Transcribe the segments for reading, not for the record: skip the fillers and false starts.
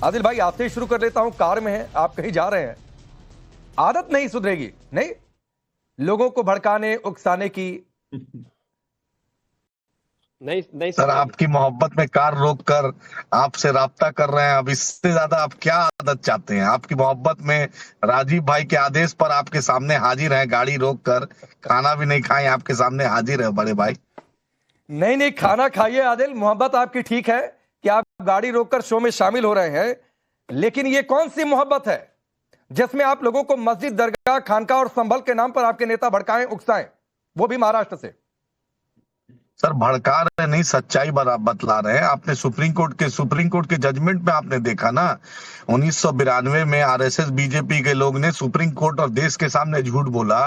आदिल भाई आपसे ही शुरू कर लेता हूं। कार में है, आप कहीं जा रहे हैं, आदत नहीं सुधरेगी, नहीं लोगों को भड़काने उकसाने की। नहीं सर, आपकी मोहब्बत में कार रोक कर आपसे राब्ता कर रहे हैं। अब इससे ज्यादा आप क्या आदत चाहते हैं? आपकी मोहब्बत में राजीव भाई के आदेश पर आपके सामने हाजिर है, गाड़ी रोक कर, खाना भी नहीं खाए, आपके सामने हाजिर है बड़े भाई। नहीं खाना खाइए आदिल, मोहब्बत आपकी ठीक है कि आप गाड़ी रोककर शो में शामिल हो रहे हैं, लेकिन ये कौन सी मोहब्बत है जिसमें आप लोगों को मस्जिद, दरगाह, खानका और संभल के नाम पर आपके नेता भड़काएं उकसाएं, वो भी महाराष्ट्र से? सर, भड़का रहे नहीं, सच्चाई बतला रहे हैं। आपने सुप्रीम कोर्ट के जजमेंट में आपने देखा ना, 1992 में आरएसएस बीजेपी के लोग ने सुप्रीम कोर्ट और देश के सामने झूठ बोला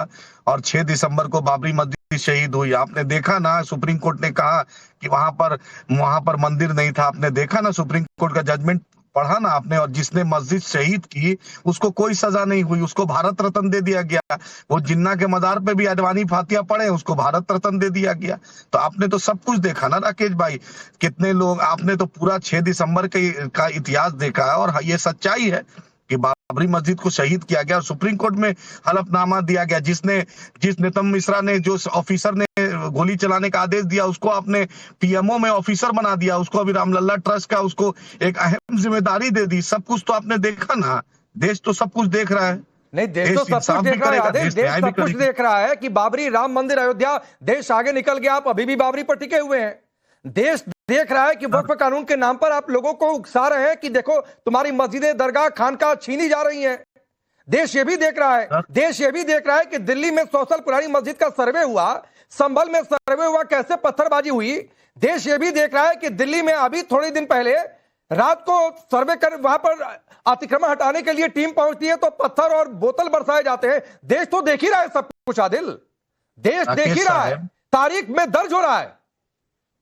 और 6 दिसंबर को बाबरी मस्जिद शहीद हुई। आपने देखा ना, सुप्रीम कोर्ट ने कहा कि वहां पर मंदिर नहीं था। आपने देखा ना, सुप्रीम कोर्ट का जजमेंट पढ़ा ना आपने? और जिसने मस्जिद शहीद की उसको कोई सजा नहीं हुई, उसको भारत रत्न दे दिया गया। वो जिन्ना के मजार पे भी अडवाणी फातिया पढ़े, उसको भारत रत्न दे दिया गया। तो आपने तो सब कुछ देखा ना राकेश भाई, कितने लोग, आपने तो पूरा 6 दिसंबर का इतिहास देखा है। और ये सच्चाई है कि बाबरी मस्जिद को शहीद किया गया और सुप्रीम कोर्ट में हलफनामा दिया गया। जिस नितम मिश्रा ने, जो ऑफिसर ने गोली चलाने का आदेश दिया, उसको आपने पीएमओ में ऑफिसर बना दिया, उसको अभी रामलल्ला ट्रस्ट का उसको एक अहम जिम्मेदारी दे दी। सब कुछ तो आपने देखा ना, देश तो सब कुछ देख रहा है। नहीं, देश तो सब कुछ देख रहा है आदिल, देश सब कुछ देख रहा है कि बाबरी, राम मंदिर, अयोध्या, देश आगे निकल गया, आप अभी भी बाबरी पर टिके हुए हैं। देश देख रहा है कि वक्फ कानून के नाम पर आप लोगों को उकसा रहे हैं कि देखो तुम्हारी मस्जिदें, दरगाह, खानका छीनी जा रही हैं। देश ये भी देख रहा है, देश ये भी देख रहा है कि दिल्ली में 100 साल पुरानी मस्जिद का सर्वे हुआ, संभल में सर्वे हुआ, कैसे पत्थरबाजी हुई। देश ये भी देख रहा है कि दिल्ली में अभी थोड़े दिन पहले रात को सर्वे कर वहां पर अतिक्रमण हटाने के लिए टीम पहुंचती है तो पत्थर और बोतल बरसाए जाते हैं। देश तो देख ही रहा है सब कुछ आदिल, देश देख ही रहा है, तारीख में दर्ज हो रहा है।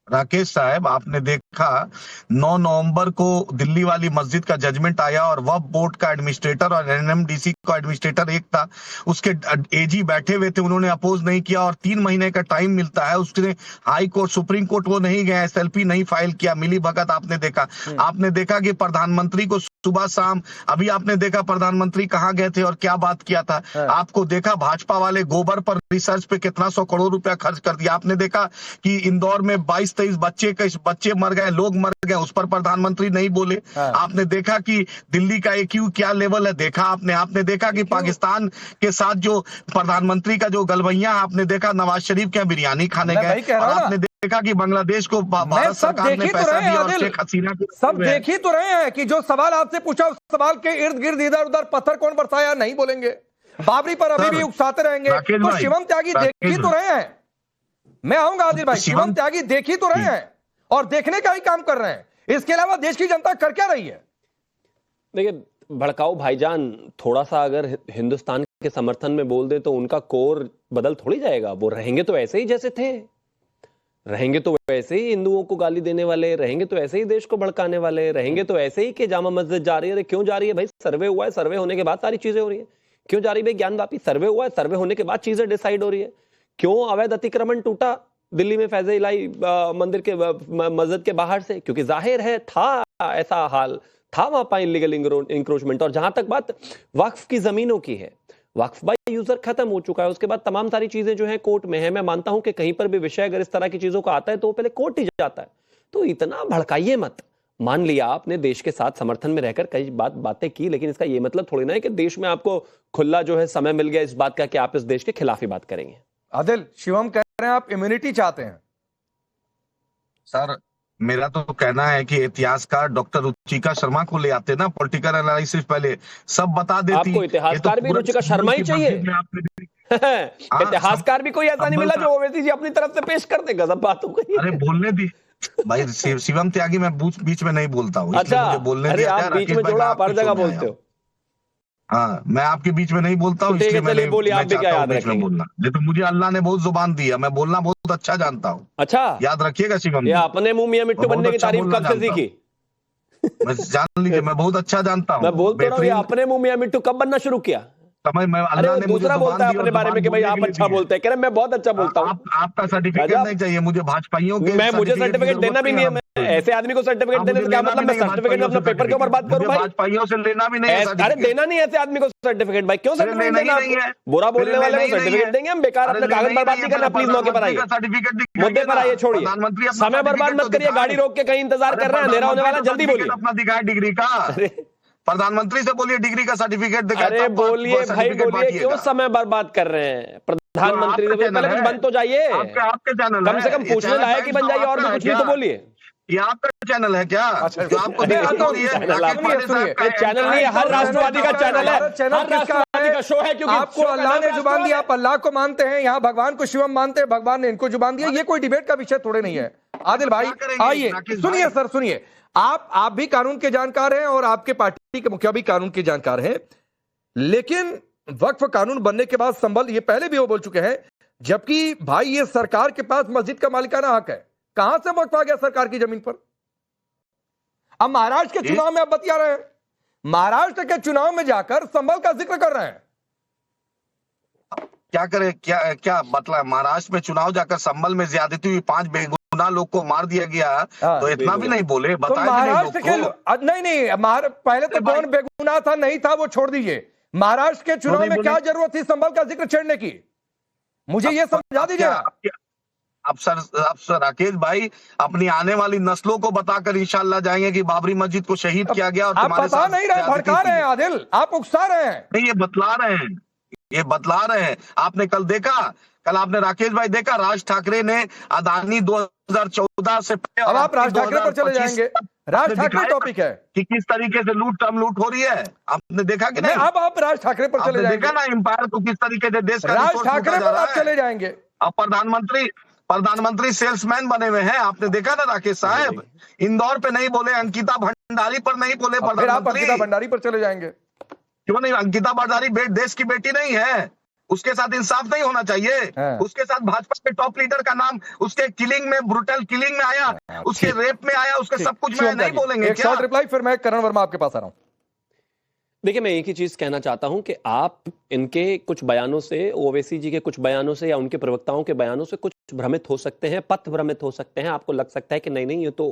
राकेश साहब, आपने देखा 9 नवंबर को दिल्ली वाली मस्जिद का जजमेंट आया और वक्फ बोर्ड का एडमिनिस्ट्रेटर और एनएमडीसी का एडमिनिस्ट्रेटर एक था, उसके एजी बैठे हुए थे, उन्होंने अपोज नहीं किया और 3 महीने का टाइम मिलता है। उसने हाई कोर्ट, सुप्रीम कोर्ट वो नहीं गए, एसएलपी नहीं फाइल किया, मिली भगत आपने देखा। आपने देखा कि प्रधानमंत्री को सुबह शाम, अभी आपने देखा प्रधानमंत्री कहाँ गए थे और क्या बात किया था। आपको देखा भाजपा वाले गोबर पर रिसर्च पे कितना 100 करोड़ रुपया खर्च कर दिया। आपने देखा कि इंदौर में 22-23 बच्चे मर गए, लोग मर गए, उस पर प्रधानमंत्री नहीं बोले। आपने देखा कि दिल्ली का एक्यू क्या लेवल है, देखा आपने देखा कि पाकिस्तान के साथ जो प्रधानमंत्री का जो गलबैया, आपने देखा नवाज शरीफ के बिरयानी खाने गए, और आपने देखा कि बांग्लादेश को भारत सरकार ने पैसा दिया और शेख हसीना को। सब देख ही तो रहे हैं कि जो सवाल आपसे पूछा उस सवाल के इर्द गिर्द इधर उधर पत्थर कौन बरसाया नहीं बोलेंगे, बाबरी पर अभी भी उकसाते रहेंगे। तो शिवम त्यागी देख ही तो रहे हैं, मैं आऊंगा आदिल भाई, शिवम त्यागी देख ही तो रहे हैं और देखने का ही काम कर रहे हैं। इसके अलावा देश की जनता कर क्या रही है? देखिए भड़काऊ भाईजान, थोड़ा सा अगर हिंदुस्तान के समर्थन में बोल दे तो उनका कोर बदल थोड़ी जाएगा। वो रहेंगे तो ऐसे ही जैसे थे, रहेंगे तो वैसे ही हिंदुओं को गाली देने वाले, रहेंगे तो ऐसे ही देश को भड़काने वाले, रहेंगे तो ऐसे ही कि जामा मस्जिद जा रही है। क्यों जा रही है भाई? सर्वे हुआ है, सर्वे होने के बाद सारी चीजें हो रही है। क्यों जा रही है भाई? ज्ञानवापी सर्वे हुआ है, सर्वे होने के बाद चीजें डिसाइड हो रही है। क्यों अवैध अतिक्रमण टूटा दिल्ली में फैज़ इलाही मंदिर के मस्जिद के बाहर से? क्योंकि जाहिर है था ऐसा हाल, था वहां पर इलीगल इंक्रोचमेंट। और जहां तक बात वक्फ की जमीनों की है, वक्फ बाय यूजर खत्म हो चुका है, उसके बाद तमाम सारी चीजें जो है कोर्ट में है। मैं मानता हूं कि कहीं पर भी विषय अगर इस तरह की चीजों का आता है तो वो पहले कोर्ट ही जाता है। तो इतना भड़काइए मत। मान लिया आपने देश के साथ समर्थन में रहकर कई बातें की, लेकिन इसका यह मतलब थोड़ी ना है कि देश में आपको खुला जो है समय मिल गया इस बात का कि आप इस देश के खिलाफ ही बात करेंगे। आदिल, शिवम कह रहे हैं आप इम्यूनिटी चाहते हैं। सर, मेरा तो कहना है कि इतिहासकार डॉक्टर रुचिका शर्मा को ले आते ना, पॉलिटिकल एनालिसिस पहले सब बता देती। आपको इतिहासकार भी रुचिका शर्मा ही चाहिए? इतिहासकार भी कोई ऐसा नहीं मिला जो ओवैसी जी अपनी तरफ से पेश कर दे? गजब बात हो गई। अरे बोलने दी भाई, शिवम त्यागी, मैं बीच में नहीं बोलता हूँ। अच्छा, मुझे बोलने दिया। आप बीच में जोड़ा, आप हर जगह बोलते हो। हाँ, मैं आपके बीच में नहीं बोलता हूँ, इसलिए मैं बोलना। लेकिन मुझे अल्लाह ने बहुत जुबान दी है, मैं बोलना बहुत अच्छा जानता हूँ। अच्छा, याद रखिएगा शिवम, ये अपने मुंह मियां मिट्टू बनने की तारीफ कब से सीखी? मैं जान लीजिए, मैं बहुत अच्छा जानता हूँ। मैं बोलता हूँ, अपने मुंह मियां मिट्टू कब बनना शुरू किया? समय में अरे अल्लाह वो ने मुझे दूसरा जुबान बोलता है दी और अपने बारे में जुबान कि भाई बोलने आप के लिए अच्छा दी है। बोलते हैं, कह रहे मैं बहुत अच्छा बोलता हूँ। आपका सर्टिफिकेट गजब। नहीं चाहिए मुझे, भाजपाइयों के मैं मुझे सर्टिफिकेट की सर्टिफिकेट जरूरत देना भी नहीं है, मैं ऐसे आदमी को सर्टिफिकेट देने से क्या मतलब, मैं सर्टिफिकेट में अपने पेपर के ऊपर बात करूं भाई। भाजपाइयों से लेना भी नहीं है अरे सर्टिफिकेट। देना नहीं है ऐसे आदमी को सर्टिफिकेट भाई, क्यों मेरे सर्टिफिकेट नहीं देना नहीं है, आपको? बुरा बोलने वाले को सर्टिफिकेट देंगे हम, बेकार अपने कागज बर्बाद नहीं करना, प्लीज मौके पर आइए, सर्टिफिकेट मुद्दे पर आइए, छोड़िए, प्रधानमंत्री अपना समय बर्बाद certificate मत तो करिए, गाड़ी दिखाए। रोक के कहीं इंतजार कर रहे हैं, अंधेरा होने वाला है, जल्दी बोलिए। अपना दिखाए डिग्री का, प्रधानमंत्री से बोलिए डिग्री का सर्टिफिकेट दिखाए। अरे बोलिए भाई बोलिए, क्यों समय बर्बाद कर रहे हैं? प्रधानमंत्री से पहले कुछ बन तो जाइए, आपके चैनल कम से कम पूछने लायक ही बन जाइए, और भी कुछ नहीं तो बोलिए। ये आपका चैनल है क्या? जो आपको चैनल नहीं है, हर राष्ट्रवादी का चैनल है, हर राष्ट्रवादी का शो है, क्योंकि आपको अल्लाह ने जुबान दी, आप अल्लाह को मानते हैं, यहाँ भगवान को शिवम मानते हैं, भगवान ने इनको जुबान दिया, ये कोई डिबेट का विषय थोड़े नहीं है। आदिल भाई आइए, सुनिए सर, सुनिए, आप भी कानून के जानकार हैं और आपके पार्टी के मुखिया भी कानून के जानकार हैं, लेकिन वक्फ कानून बनने के बाद संभल, ये पहले भी वो बोल चुके हैं, जबकि भाई ये सरकार के पास मस्जिद का मालिकाना हक है, कहां से वक्फ आ गया सरकार की जमीन पर? अब महाराष्ट्र के चुनाव में आप बतिया रहे हैं, महाराष्ट्र के चुनाव में जाकर संभल का जिक्र कर रहे हैं। क्या करे, क्या मतलब महाराष्ट्र में चुनाव जाकर संभल में ज्यादती हुई, 5 बेगुनाह लोग को मार दिया गया, तो इतना भी नहीं बोले, तो बताए महाराष्ट्र के नहीं पहले तो कौन बेगुनाह था नहीं था वो छोड़ दीजिए, महाराष्ट्र के चुनाव में क्या जरूरत थी संभल का जिक्र छेड़ने की, मुझे ये समझा दीजिएगा। अब सर राकेश भाई अपनी आने वाली नस्लों को बताकर इंशाल्लाह जाएंगे कि बाबरी मस्जिद को शहीद किया गया और आप तुम्हारे बता साथ नहीं रहे, भड़का रहे हैं आदिल, आप उकसा रहे हैं। नहीं, ये बतला रहे हैं, ये बतला रहे हैं। आपने कल देखा, कल आपने राकेश भाई देखा, राज ठाकरे ने अदानी 2014 से पहले, अब आप राज ठाकरे पर चले जाएंगे, राज ठाकरे टॉपिक है कि किस तरीके से लूट हो रही है, आपने देखा कि नहीं? अब आप राज ठाकरे पर चले जाएंगे, देखा ना एम्पायर को किस तरीके से देश का राज ठाकरे पर आप चले जाएंगे। अब प्रधानमंत्री सेल्समैन बने हुए हैं, आपने देखा ना राकेश साहब, इंदौर पे नहीं बोले, अंकिता भंडारी पर नहीं बोले फिर आप अंकिता भंडारी पर चले जाएंगे, क्यों नहीं? अंकिता भंडारी देश की बेटी नहीं है, उसके साथ इंसाफ नहीं होना चाहिए? उसके साथ भाजपा के टॉप लीडर का नाम उसके किलिंग में, ब्रूटल किलिंग में आया, उसके रेप में आया, उसके सब कुछ में नहीं बोलेंगे क्या? शॉर्ट रिप्लाई, फिर मैं करण वर्मा आपके पास आ रहा हूं। देखिए, मैं एक ही चीज कहना चाहता हूं कि आप इनके कुछ बयानों से, ओवैसी जी के कुछ बयानों से या उनके प्रवक्ताओं के बयानों से कुछ भ्रमित हो सकते हैं, पथ भ्रमित हो सकते हैं, आपको लग सकता है कि नहीं नहीं ये तो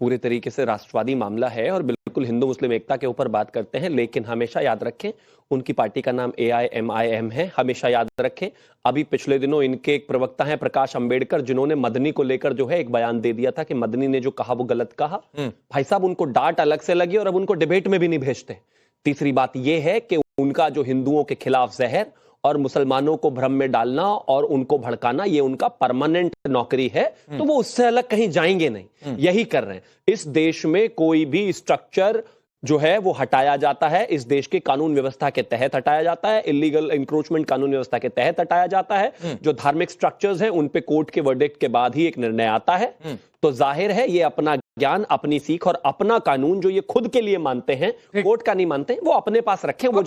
पूरे तरीके से राष्ट्रवादी मामला है और बिल्कुल हिंदू मुस्लिम एकता के ऊपर बात करते हैं, लेकिन हमेशा याद रखें उनकी पार्टी का नाम AIMIM है, हमेशा याद रखें। अभी पिछले दिनों इनके एक प्रवक्ता हैं प्रकाश अंबेडकर, जिन्होंने मदनी को लेकर जो है एक बयान दे दिया था कि मदनी ने जो कहा वो गलत कहा। भाई साहब, उनको डांट अलग से लगी और अब उनको डिबेट में भी नहीं भेजते। तीसरी बात यह है कि उनका जो हिंदुओं के खिलाफ जहर और मुसलमानों को भ्रम में डालना और उनको भड़काना, ये उनका परमानेंट नौकरी है, तो वो उससे अलग कहीं जाएंगे नहीं, यही कर रहे हैं। इस देश में कोई भी स्ट्रक्चर जो है वो हटाया जाता है, इस देश के कानून व्यवस्था के तहत हटाया जाता है, इलीगल इंक्रोचमेंट कानून व्यवस्था के तहत हटाया जाता है। जो धार्मिक स्ट्रक्चर्स हैं उन पे कोर्ट के वर्डिक्ट के बाद ही एक निर्णय आता है। तो जाहिर है ये अपना ज्ञान, अपनी सीख और अपना कानून जो ये खुद के लिए मानते हैं, कोर्ट का नहीं मानते, वो अपने पास रखें। वो